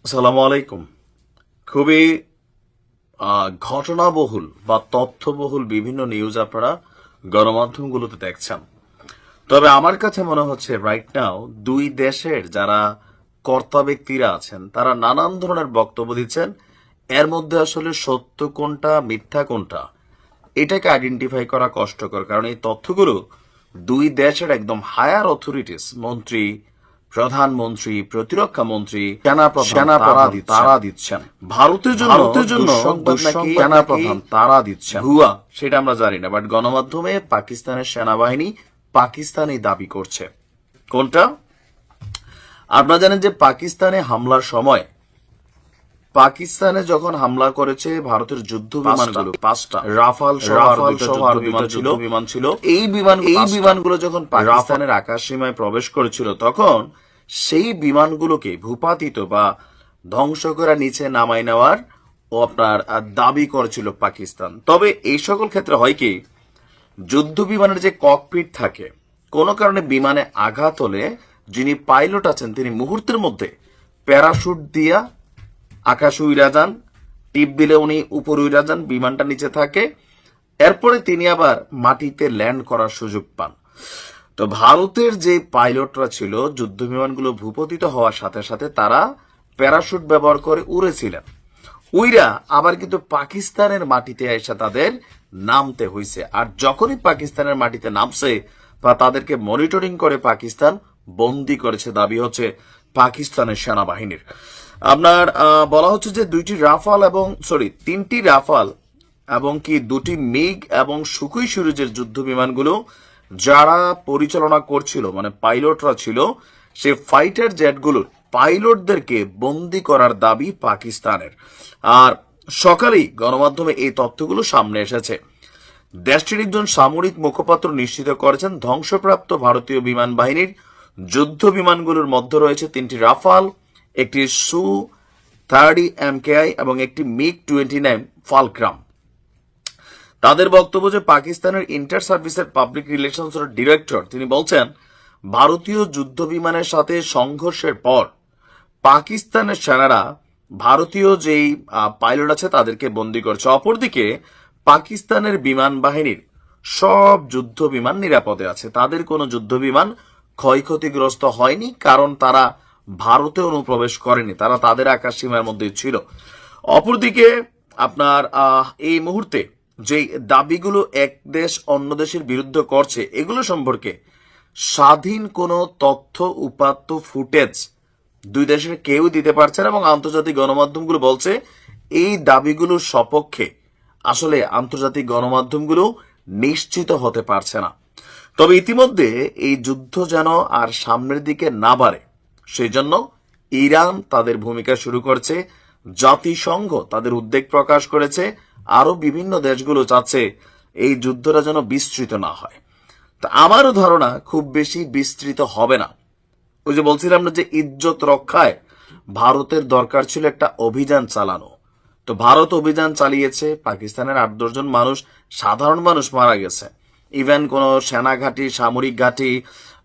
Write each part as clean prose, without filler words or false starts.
আসসালামু আলাইকুম। খুবই ঘটনাবহুল বা তথ্যবহুল বিভিন্ন নিউজ আপনারা গণমাধ্যমগুলোতে দেখছেন। তবে আমার কাছে মনে হচ্ছে রাইট নাও দুই দেশের যারা কর্তা ব্যক্তিরা আছেন তারা নানান ধরনের বক্তব্য দিচ্ছেন। এর মধ্যে আসলে সত্য কোনটা মিথ্যা কোনটা এটাকে আইডেন্টিফাই করা কষ্টকর, কারণ এই তথ্যগুলো দুই দেশের একদম হায়ার অথরিটিস, মন্ত্রী, প্রধানমন্ত্রী, প্রতিরক্ষা মন্ত্রী, সেনাপ্রধান তারা দিচ্ছেন। ভারতের জন্য সেনাপ্রধান তারা দিচ্ছেন ভুয়া, সেটা আমরা জানি না, বাট গণমাধ্যমে পাকিস্তানের সেনাবাহিনী পাকিস্তানি দাবি করছে। কোনটা? আপনারা জানেন যে পাকিস্তানে হামলার সময়, পাকিস্তানে যখন হামলা করেছে ভারতের যুদ্ধ বিমানগুলো, 5টা রাফাল সহ বিমান ছিল। এই বিমানগুলো যখন পাকিস্তানের আকাশ সীমায় প্রবেশ করেছিল তখন সেই বিমানগুলোকে ভূপাতিত বা ধ্বংস করে নিচে নামাই নেওয়ার ও আপনার দাবি করেছিল পাকিস্তান। তবে এই সকল ক্ষেত্রে হয় কি, যুদ্ধ বিমানের যে ককপিট থাকে, কোনো কারণে বিমানে আঘাত হলে যিনি পাইলট আছেন তিনি মুহূর্তের মধ্যে প্যারাশুট দিয়া আকাশে উড়া যান, টিপ দিলে উনি উপরে উড়া যান, বিমানটা নিচে থাকে, এরপরে তিনি আবার মাটিতে ল্যান্ড করার সুযোগ পান। তো ভারতের যে পাইলটরা ছিল যুদ্ধ বিমানগুলো ভূপতিত হওয়ার সাথে সাথে তারা প্যারাশুট ব্যবহার করে উড়েছিলেন। উইরা আবার কিন্তু পাকিস্তানের মাটিতে এসে তাদের নামতে হয়েছে। আর যখনই পাকিস্তানের মাটিতে নামছে বা তাদেরকে মনিটরিং করে পাকিস্তান বন্দি করেছে, দাবি হচ্ছে পাকিস্তানের সেনাবাহিনীর। আপনার বলা হচ্ছে যে তিনটি রাফাল এবং কি দুটি মিগ এবং সুখোই সুরুজের যুদ্ধ বিমানগুলো যারা পরিচালনা করছিল, মানে পাইলটরা ছিল, সে ফাইটার জেটগুলোর পাইলটদেরকে বন্দি করার দাবি পাকিস্তানের। আর সকালেই গণমাধ্যমে এই তথ্যগুলো সামনে এসেছে। দেশটির একজন সামরিক মুখপাত্র নিশ্চিত করেছেন ধ্বংসপ্রাপ্ত ভারতীয় বিমান বাহিনীর যুদ্ধ বিমানগুলোর মধ্যে রয়েছে 3টি রাফাল, একটি Su-30 MKI এবং একটি MiG-29 ফালক্রাম। তাদের বক্তব্য যে পাকিস্তানের ইন্টার সার্ভিসের পাবলিক রিলেশনস ডিরেক্টর তিনি বলছেন ভারতীয় যুদ্ধ বিমানের সাথে সংঘর্ষের পর পাকিস্তানের সেনারা ভারতীয় যেই পাইলট আছে তাদেরকে বন্দী করছে। অপরদিকে পাকিস্তানের বিমান বাহিনীর সব যুদ্ধ বিমান নিরাপদে আছে, তাদের কোনো যুদ্ধ বিমান ক্ষয়ক্ষতিগ্রস্ত হয়নি, কারণ তারা ভারতে অনুপ্রবেশ করেনি, তারা তাদের আকাশ সীমার মধ্যে ছিল। অপরদিকে আপনার এই মুহূর্তে যে দাবিগুলো এক দেশ অন্য দেশের বিরুদ্ধে করছে এগুলো সম্পর্কে স্বাধীন কোনো তথ্য উপাত্ত ফুটেজ দুই দেশের কেউ দিতে পারছে না, এবং আন্তর্জাতিক গণমাধ্যমগুলো বলছে এই দাবিগুলোর সপক্ষে আসলে আন্তর্জাতিক গণমাধ্যমগুলো নিশ্চিত হতে পারছে না। তবে ইতিমধ্যে এই যুদ্ধ যেন আর সামনের দিকে না বাড়ে সেই জন্য ইরান তাদের ভূমিকা শুরু করছে, জাতিসংঘ তাদের উদ্বেগ প্রকাশ করেছে, আরো বিভিন্ন দেশগুলো চাচ্ছে এই যুদ্ধটা যেন বিস্তৃত না হয়। তা আমারও ধারণা খুব বেশি বিস্তৃত হবে না। ওই যে বলছিলাম না যে ইজ্জত রক্ষায় ভারতের দরকার ছিল একটা অভিযান চালানো, তো ভারত অভিযান চালিয়েছে, পাকিস্তানের 8-10 জন মানুষ, সাধারণ মানুষ মারা গেছে। ইভেন কোন সেনা ঘাঁটি, সামরিক ঘাঁটি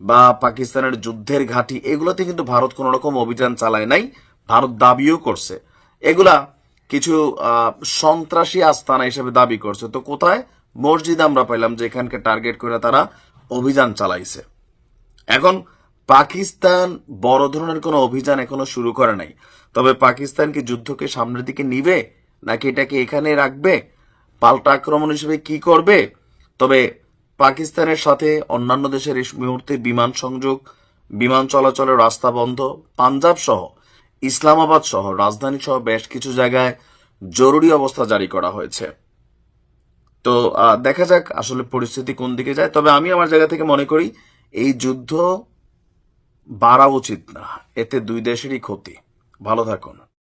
বা পাকিস্তানের যুদ্ধের ঘাঁটি এগুলোতে কিন্তু ভারত কোন রকম অভিযান চালায় নাই। ভারত দাবিও করছে এগুলা কিছু সন্ত্রাসী আস্তানা হিসেবে দাবি করছে। তো কোথায়? মসজিদ আমরা পাইলাম যে এখানকে টার্গেট করে তারা অভিযান চালাইছে। এখন পাকিস্তান বড় ধরনের কোনো অভিযান এখনো শুরু করে নাই। তবে পাকিস্তান কি যুদ্ধকে সামনের দিকে নিবে নাকি এটাকে এখানে রাখবে, পাল্টা আক্রমণ হিসেবে কি করবে? তবে পাকিস্তানের সাথে অন্যান্য দেশের এই মুহূর্তে বিমান সংযোগ, বিমান চলাচলের রাস্তা বন্ধ। পাঞ্জাব সহ, ইসলামাবাদ সহ, রাজধানী সহ বেশ কিছু জায়গায় জরুরি অবস্থা জারি করা হয়েছে। তো দেখা যাক আসলে পরিস্থিতি কোন দিকে যায়। তবে আমি আমার জায়গা থেকে মনে করি এই যুদ্ধ বাড়া উচিত না, এতে দুই দেশেরই ক্ষতি। ভালো থাকুন।